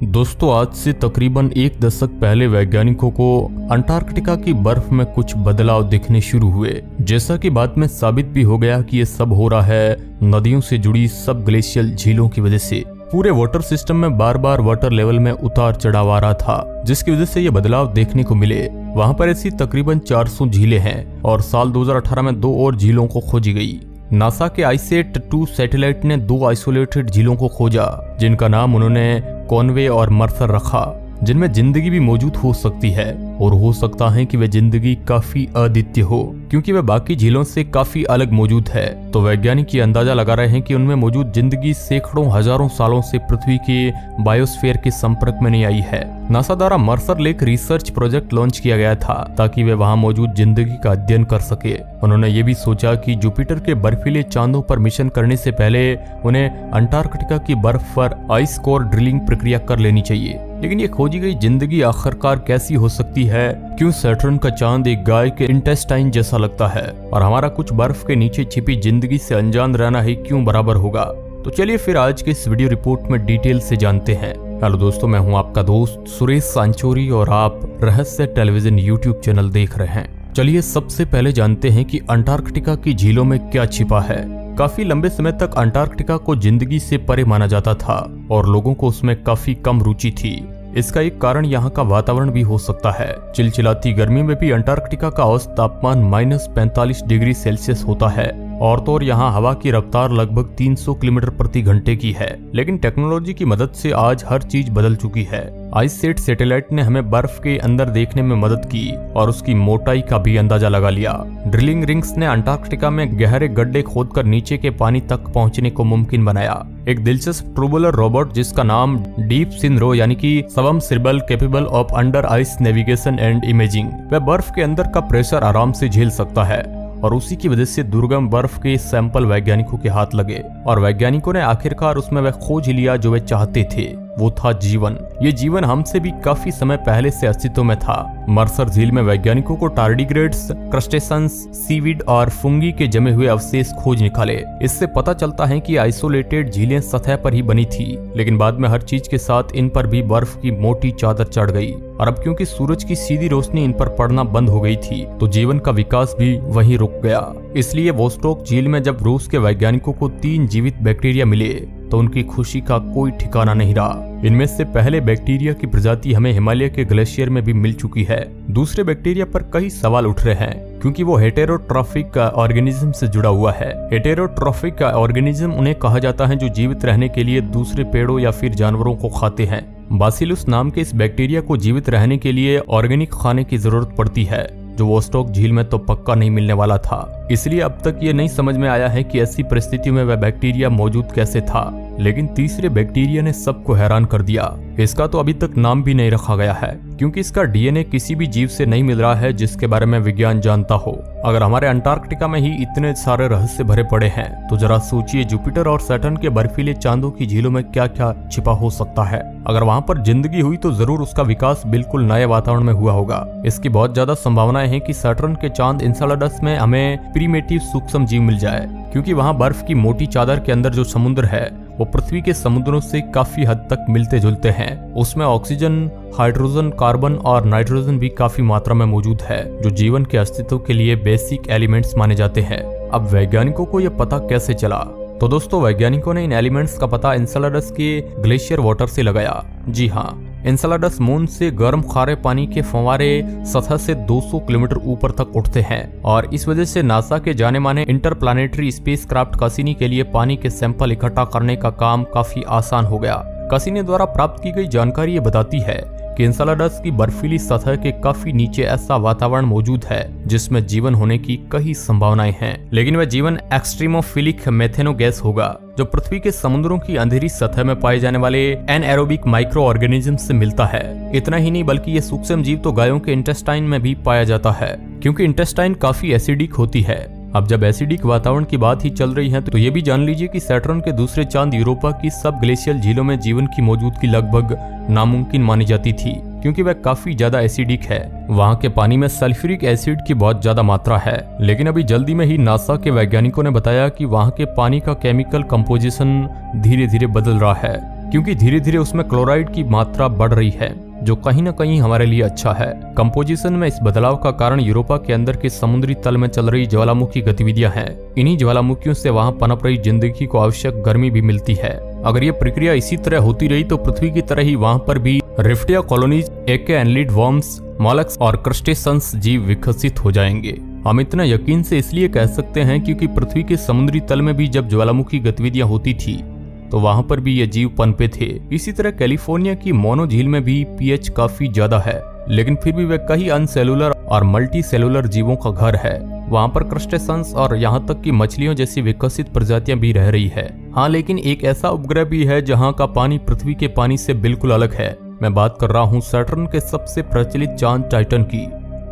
दोस्तों, आज से तकरीबन एक दशक पहले वैज्ञानिकों को अंटार्कटिका की बर्फ में कुछ बदलाव दिखने शुरू हुए। जैसा कि बाद में साबित भी हो गया कि ये सब हो रहा है नदियों से जुड़ी सब ग्लेशियल झीलों की वजह से। पूरे वाटर सिस्टम में बार बार वाटर लेवल में उतार चढ़ाव आ रहा था, जिसकी वजह से ये बदलाव देखने को मिले। वहां पर ऐसी तकरीबन 400 झीलें हैं और साल 2018 में 2 और झीलों को खोजी गई। नासा के आईसेट 2 सैटेलाइट ने 2 आइसोलेटेड झीलों को खोजा, जिनका नाम उन्होंने कॉनवे और मर्सर रखा, जिनमें जिंदगी भी मौजूद हो सकती है और हो सकता है कि वे जिंदगी काफी अद्वितीय हो, क्योंकि वे बाकी झीलों से काफी अलग मौजूद है। तो वैज्ञानिक ये अंदाजा लगा रहे हैं कि उनमें मौजूद जिंदगी सैकड़ों हजारों सालों से पृथ्वी के बायोस्फीयर के संपर्क में नहीं आई है। नासा द्वारा Mercer lake research project launch किया गया था ताकि वे वहां मौजूद जिंदगी का अध्ययन कर सके। उन्होंने ये भी सोचा कि जुपिटर के बर्फीले चांदों पर मिशन करने से पहले उन्हें अंटार्कटिका की बर्फ पर आइस कोर ड्रिलिंग प्रक्रिया कर लेनी चाहिए। लेकिन ये खोजी गई जिंदगी आखिरकार कैसी हो सकती है? क्यों सैटर्न का चांद एक गाय के इंटेस्टाइन जैसा लगता है और हमारा कुछ बर्फ के नीचे छिपी जिंदगी से अनजान रहना ही क्यों बराबर होगा? तो चलिए फिर आज के इस वीडियो रिपोर्ट में डिटेल से जानते हैं। हेलो दोस्तों, मैं हूं आपका दोस्त सुरेश सांचोरी और आप रहस्य टेलीविजन यूट्यूब चैनल देख रहे हैं। चलिए सबसे पहले जानते हैं कि अंटार्कटिका की झीलों में क्या छिपा है। काफी लंबे समय तक अंटार्कटिका को जिंदगी से परे माना जाता था और लोगों को उसमें काफी कम रुचि थी। इसका एक कारण यहाँ का वातावरण भी हो सकता है। चिलचिलाती गर्मी में भी अंटार्कटिका का औसत तापमान -45 डिग्री सेल्सियस होता है और तो और यहाँ हवा की रफ्तार लगभग 300 किलोमीटर प्रति घंटे की है। लेकिन टेक्नोलॉजी की मदद से आज हर चीज बदल चुकी है। आईसेट सैटेलाइट ने हमें बर्फ के अंदर देखने में मदद की और उसकी मोटाई का भी अंदाजा लगा लिया। ड्रिलिंग रिंग्स ने अंटार्कटिका में गहरे गड्ढे खोदकर नीचे के पानी तक पहुंचने को मुमकिन बनाया। एक दिलचस्प ट्रूबुलर रोबोट जिसका नाम डीप सिनरो यानी कि submersible capable of under ice navigation and imaging, वह बर्फ के अंदर का प्रेशर आराम से झेल सकता है और उसी की वजह से दुर्गम बर्फ के सैंपल वैज्ञानिकों के हाथ लगे और वैज्ञानिकों ने आखिरकार उसमें वह खोज लिया जो वे चाहते थे। वो था जीवन। ये जीवन हमसे भी काफी समय पहले से अस्तित्व में था। मर्सर झील में वैज्ञानिकों को टार्डिग्रेड्स, क्रस्टेशंस, सीवीड और फुंगी के जमे हुए अवशेष खोज निकाले। इससे पता चलता है कि आइसोलेटेड झीलें सतह पर ही बनी थी, लेकिन बाद में हर चीज के साथ इन पर भी बर्फ की मोटी चादर चढ़ गई और अब क्योंकि सूरज की सीधी रोशनी इन पर पड़ना बंद हो गई थी तो जीवन का विकास भी वहीं रुक गया। इसलिए वोस्टोक झील में जब रूस के वैज्ञानिकों को 3 जीवित बैक्टीरिया मिले तो उनकी खुशी का कोई ठिकाना नहीं रहा। इनमें से पहले बैक्टीरिया की प्रजाति हमें हिमालय के ग्लेशियर में भी मिल चुकी है। दूसरे बैक्टीरिया पर कई सवाल उठ रहे हैं क्योंकि वो हेटेरोट्रॉफिक ऑर्गेनिज्म से जुड़ा हुआ है। हेटेरोट्रॉफिक ऑर्गेनिज्म उन्हें कहा जाता है जो जीवित रहने के लिए दूसरे पेड़ों या फिर जानवरों को खाते हैं। बासिलस नाम के इस बैक्टीरिया को जीवित रहने के लिए ऑर्गेनिक खाने की जरूरत पड़ती है, जो वोस्टोक झील में तो पक्का नहीं मिलने वाला था। इसलिए अब तक ये नहीं समझ में आया है कि ऐसी परिस्थितियों में वह बैक्टीरिया मौजूद कैसे था। लेकिन तीसरे बैक्टीरिया ने सबको हैरान कर दिया। इसका तो अभी तक नाम भी नहीं रखा गया है क्योंकि इसका डीएनए किसी भी जीव से नहीं मिल रहा है जिसके बारे में विज्ञान जानता हो। अगर हमारे अंटार्कटिका में ही इतने सारे रहस्य भरे पड़े हैं तो जरा सोचिए जुपिटर और सैटर्न के बर्फीले चांदों की झीलों में क्या क्या छिपा हो सकता है। अगर वहां पर जिंदगी हुई तो जरूर उसका विकास बिल्कुल नए वातावरण में हुआ होगा। इसकी बहुत ज्यादा संभावनाएं हैं कि सैटर्न के चांद एन्सेलाडस में हमें प्रीमेटिव सूक्ष्म जीव मिल जाए, क्योंकि वहां बर्फ की मोटी चादर के अंदर जो समुद्र है वो पृथ्वी के समुद्रों से काफी हद तक मिलते जुलते हैं। उसमें ऑक्सीजन, हाइड्रोजन, कार्बन और नाइट्रोजन भी काफी मात्रा में मौजूद है, जो जीवन के अस्तित्व के लिए बेसिक एलिमेंट्स माने जाते हैं। अब वैज्ञानिकों को यह पता कैसे चला? तो दोस्तों, वैज्ञानिकों ने इन एलिमेंट्स का पता एन्सेलाडस के ग्लेशियर वाटर से लगाया। जी हाँ, एन्सेलाडस मून से गर्म खारे पानी के फव्वारे सतह से 200 किलोमीटर ऊपर तक उठते हैं और इस वजह से नासा के जाने माने इंटरप्लानेटरी स्पेसक्राफ्ट कैसिनी के लिए पानी के सैंपल इकट्ठा करने का काम काफी आसान हो गया। कैसिनी द्वारा प्राप्त की गई जानकारी ये बताती है कि एन्सेलाडस की बर्फीली सतह के काफी नीचे ऐसा वातावरण मौजूद है जिसमें जीवन होने की कई संभावनाएं हैं, लेकिन वह जीवन एक्सट्रीमोफिलिक मेथेनो गैस होगा जो पृथ्वी के समुद्रों की अंधेरी सतह में पाए जाने वाले एनएरोबिक माइक्रो ऑर्गेनिज्म से मिलता है। इतना ही नहीं बल्कि ये सूक्ष्म जीव तो गायों के इंटेस्टाइन में भी पाया जाता है, क्योंकि इंटेस्टाइन काफी एसिडिक होती है। अब जब एसिडिक वातावरण की बात ही चल रही है तो ये भी जान लीजिए कि सैटर्न के दूसरे चांद यूरोपा की सब ग्लेशियल झीलों में जीवन की मौजूदगी लगभग नामुमकिन मानी जाती थी, क्योंकि वह काफी ज्यादा एसिडिक है। वहाँ के पानी में सल्फ्यूरिक एसिड की बहुत ज्यादा मात्रा है। लेकिन अभी जल्दी में ही नासा के वैज्ञानिकों ने बताया कि वहाँ के पानी का केमिकल कंपोजिशन धीरे धीरे बदल रहा है। क्योंकि धीरे धीरे उसमें क्लोराइड की मात्रा बढ़ रही है, जो कहीं ना कहीं हमारे लिए अच्छा है। कंपोजिशन में इस बदलाव का कारण यूरोपा के अंदर के समुद्री तल में चल रही ज्वालामुखी गतिविधियां हैं। इन्हीं ज्वालामुखियों से वहां पनप रही जिंदगी को आवश्यक गर्मी भी मिलती है। अगर ये प्रक्रिया इसी तरह होती रही तो पृथ्वी की तरह ही वहां पर भी रिफ्टिया कॉलोनीज, एके एनलिड वर्म्स, मॉलक्स और क्रस्टेशंस जीव विकसित हो जाएंगे। हम इतना यकीन से इसलिए कह सकते हैं क्योंकि पृथ्वी के समुद्री तल में भी जब ज्वालामुखी गतिविधियां होती थी तो वहां पर भी ये जीव पनपे थे। इसी तरह कैलिफोर्निया की मोनो झील में भी पीएच काफी ज्यादा है, लेकिन फिर भी वह कई अनसेलुलर और मल्टी सेलुलर जीवों का घर है। वहां पर क्रस्टेशंस और यहाँ तक कि मछलियों जैसी विकसित प्रजातियां भी रह रही है। हाँ, लेकिन एक ऐसा उपग्रह भी है जहाँ का पानी पृथ्वी के पानी से बिल्कुल अलग है। मैं बात कर रहा हूँ सैटर्न के सबसे प्रचलित चांद टाइटन की।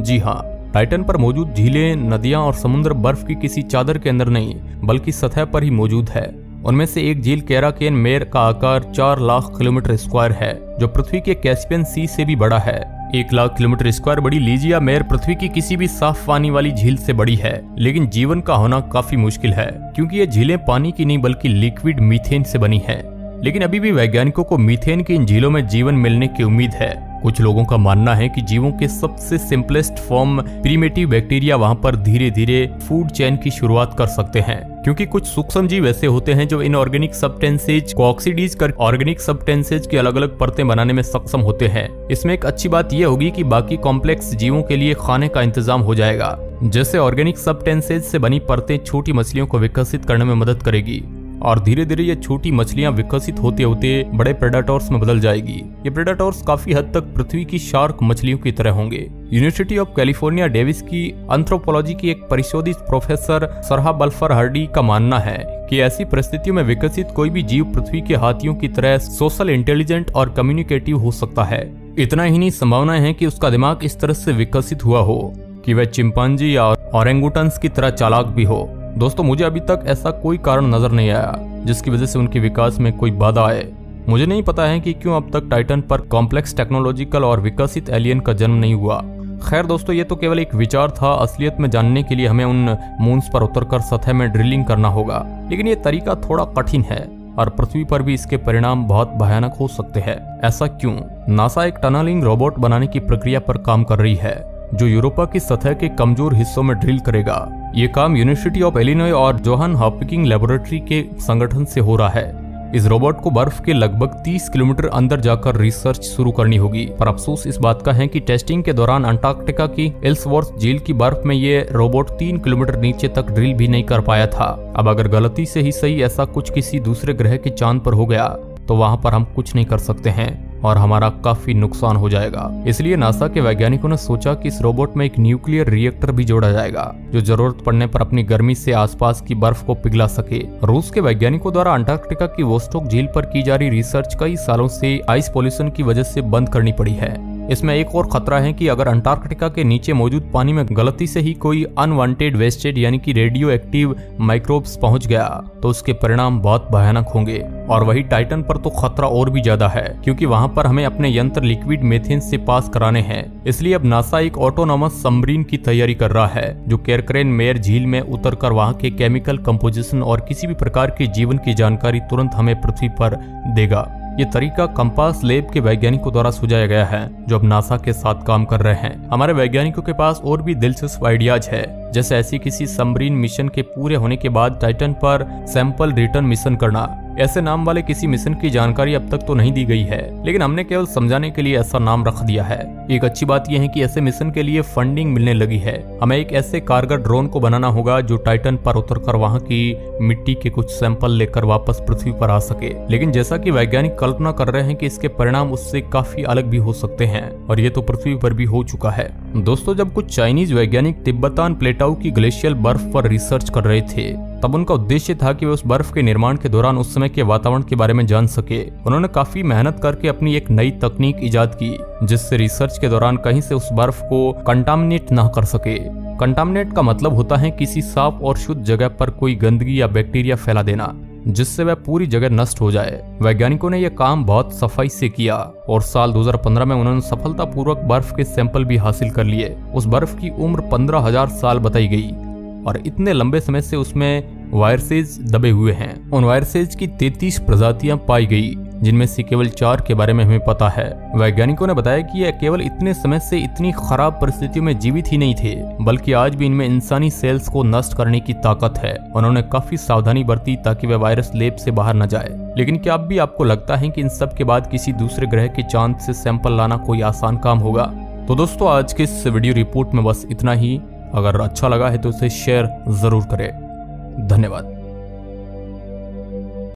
जी हाँ, टाइटन पर मौजूद झीलें, नदियां और समुद्र बर्फ की किसी चादर के अंदर नहीं बल्कि सतह पर ही मौजूद है। उनमें से एक झील कैराकेन मेर का आकार 4 लाख किलोमीटर स्क्वायर है, जो पृथ्वी के कैस्पियन सी से भी बड़ा है। 1 लाख किलोमीटर स्क्वायर बड़ी लीजिया मेर पृथ्वी की किसी भी साफ पानी वाली झील से बड़ी है, लेकिन जीवन का होना काफी मुश्किल है क्योंकि ये झीलें पानी की नहीं बल्कि लिक्विड मीथेन से बनी है। लेकिन अभी भी वैज्ञानिकों को मीथेन की इन झीलों में जीवन मिलने की उम्मीद है। कुछ लोगों का मानना है कि जीवों के सबसे सिंपलेस्ट फॉर्म प्रीमेटिव बैक्टीरिया वहां पर धीरे धीरे फूड चेन की शुरुआत कर सकते हैं, क्योंकि कुछ सूक्ष्म जीव ऐसे होते हैं जो इनऑर्गेनिक सब्सटेंसेज को ऑक्सीडाइज कर ऑर्गेनिक सब्सटेंसेज की अलग अलग परतें बनाने में सक्षम होते हैं। इसमें एक अच्छी बात यह होगी कि बाकी कॉम्प्लेक्स जीवों के लिए खाने का इंतजाम हो जाएगा, जैसे ऑर्गेनिक सब्सटेंसेज से बनी परतें छोटी मछलियों को विकसित करने में मदद करेगी और धीरे धीरे ये छोटी मछलियां विकसित होते होते बड़े प्रेडाटोर्स में बदल जाएगी। ये प्रेडाटोर्स काफी हद तक पृथ्वी की शार्क मछलियों की तरह होंगे। यूनिवर्सिटी ऑफ कैलिफोर्निया डेविस की एंथ्रोपोलॉजी की एक परिशोधित प्रोफेसर सरहा बल्फर हार्डी का मानना है कि ऐसी परिस्थितियों में विकसित कोई भी जीव पृथ्वी के हाथियों की तरह सोशल, इंटेलिजेंट और कम्युनिकेटिव हो सकता है। इतना ही नहीं, संभावना है कि उसका दिमाग इस तरह से विकसित हुआ हो कि वह चिंपांजी या ओरेंगुटन्स की तरह चालाक भी हो। दोस्तों, मुझे अभी तक ऐसा कोई कारण नजर नहीं आया जिसकी वजह से उनके विकास में कोई बाधा आए। मुझे नहीं पता है कि क्यों अब तक टाइटन पर कॉम्प्लेक्स टेक्नोलॉजिकल और विकसित एलियन का जन्म नहीं हुआ। खैर दोस्तों, ये तो केवल एक विचार था। असलियत में जानने के लिए हमें उन मून्स पर उतरकर सतह में ड्रिलिंग करना होगा, लेकिन ये तरीका थोड़ा कठिन है और पृथ्वी पर भी इसके परिणाम बहुत भयानक हो सकते हैं। ऐसा क्यों? नासा एक टनलिंग रोबोट बनाने की प्रक्रिया पर काम कर रही है जो यूरोपा की सतह के कमजोर हिस्सों में ड्रिल करेगा। ये काम यूनिवर्सिटी ऑफ इलिनॉय और जोहान हॉपकिंस लेबोरेटरी के संगठन से हो रहा है। इस रोबोट को बर्फ के लगभग 30 किलोमीटर अंदर जाकर रिसर्च शुरू करनी होगी, पर अफसोस इस बात का है कि टेस्टिंग के दौरान अंटार्कटिका की एल्सवर्थ झील की बर्फ में ये रोबोट 3 किलोमीटर नीचे तक ड्रिल भी नहीं कर पाया था। अब अगर गलती से ही सही ऐसा कुछ किसी दूसरे ग्रह के चांद पर हो गया तो वहां पर हम कुछ नहीं कर सकते हैं और हमारा काफी नुकसान हो जाएगा। इसलिए नासा के वैज्ञानिकों ने सोचा कि इस रोबोट में एक न्यूक्लियर रिएक्टर भी जोड़ा जाएगा जो जरूरत पड़ने पर अपनी गर्मी से आसपास की बर्फ को पिघला सके। रूस के वैज्ञानिकों द्वारा अंटार्कटिका की वोस्टोक झील पर की जा रही रिसर्च कई सालों से आइस पॉल्यूशन की वजह से बंद करनी पड़ी है। इसमें एक और खतरा है कि अगर अंटार्कटिका के नीचे मौजूद पानी में गलती से ही कोई अनवांटेड वेस्टेज यानी कि रेडियो एक्टिव माइक्रोब्स पहुंच गया तो उसके परिणाम बहुत भयानक होंगे। और वही टाइटन पर तो खतरा और भी ज्यादा है, क्योंकि वहां पर हमें अपने यंत्र लिक्विड मेथेन से पास कराने हैं। इसलिए अब नासा एक ऑटोनॉमस सबमरीन की तैयारी कर रहा है जो कैरक्रेन मेयर झील में उतरकर वहां के केमिकल कंपोजिशन और किसी भी प्रकार के जीवन की जानकारी तुरंत हमें पृथ्वी पर देगा। ये तरीका कंपास लैब के वैज्ञानिकों द्वारा सुझाया गया है जो अब नासा के साथ काम कर रहे हैं। हमारे वैज्ञानिकों के पास और भी दिलचस्प आइडियाज है, जैसे ऐसी किसी सबमरीन मिशन के पूरे होने के बाद टाइटन पर सैंपल रिटर्न मिशन करना। ऐसे नाम वाले किसी मिशन की जानकारी अब तक तो नहीं दी गई है, लेकिन हमने केवल समझाने के लिए ऐसा नाम रख दिया है। एक अच्छी बात यह है कि ऐसे मिशन के लिए फंडिंग मिलने लगी है। हमें एक ऐसे कारगर ड्रोन को बनाना होगा जो टाइटन पर उतरकर वहां की मिट्टी के कुछ सैंपल लेकर वापस पृथ्वी पर आ सके। लेकिन जैसा कि वैज्ञानिक कल्पना कर रहे हैं कि इसके परिणाम उससे काफी अलग भी हो सकते हैं, और ये तो पृथ्वी पर भी हो चुका है। दोस्तों, जब कुछ चाइनीज वैज्ञानिक तिब्बतान प्लेटाऊ की ग्लेशियल बर्फ पर रिसर्च कर रहे थे तब उनका उद्देश्य था कि वे उस बर्फ के निर्माण के दौरान उस समय के वातावरण के बारे में जान सके। उन्होंने काफी मेहनत करके अपनी एक नई तकनीक इजाद की जिससे रिसर्च के दौरान कहीं से उस बर्फ को कंटामिनेट न कर सके। कंटामिनेट का मतलब होता है किसी साफ और शुद्ध जगह पर कोई गंदगी या बैक्टीरिया फैला देना जिससे वह पूरी जगह नष्ट हो जाए। वैज्ञानिकों ने यह काम बहुत सफाई से किया और साल 2015 में उन्होंने सफलतापूर्वक बर्फ के सैंपल भी हासिल कर लिए। उस बर्फ की उम्र 15,000 साल बताई गई और इतने लंबे समय से उसमें वायरसेज दबे हुए हैं। उन वायरसेज की 33 प्रजातियां पाई गई, जिनमें से केवल 4 के बारे में हमें पता है। वैज्ञानिकों ने बताया कि यह केवल इतने समय से इतनी खराब परिस्थितियों में जीवित ही नहीं थे, बल्कि आज भी इनमें इंसानी सेल्स को नष्ट करने की ताकत है। उन्होंने काफी सावधानी बरती ताकि वह वायरस लैब से बाहर न जाए। लेकिन क्या अब भी आपको लगता है कि इन सब के बाद किसी दूसरे ग्रह के चांद से सैंपल लाना कोई आसान काम होगा? तो दोस्तों, आज के इस वीडियो रिपोर्ट में बस इतना ही। अगर अच्छा लगा है तो इसे शेयर जरूर करें। धन्यवाद।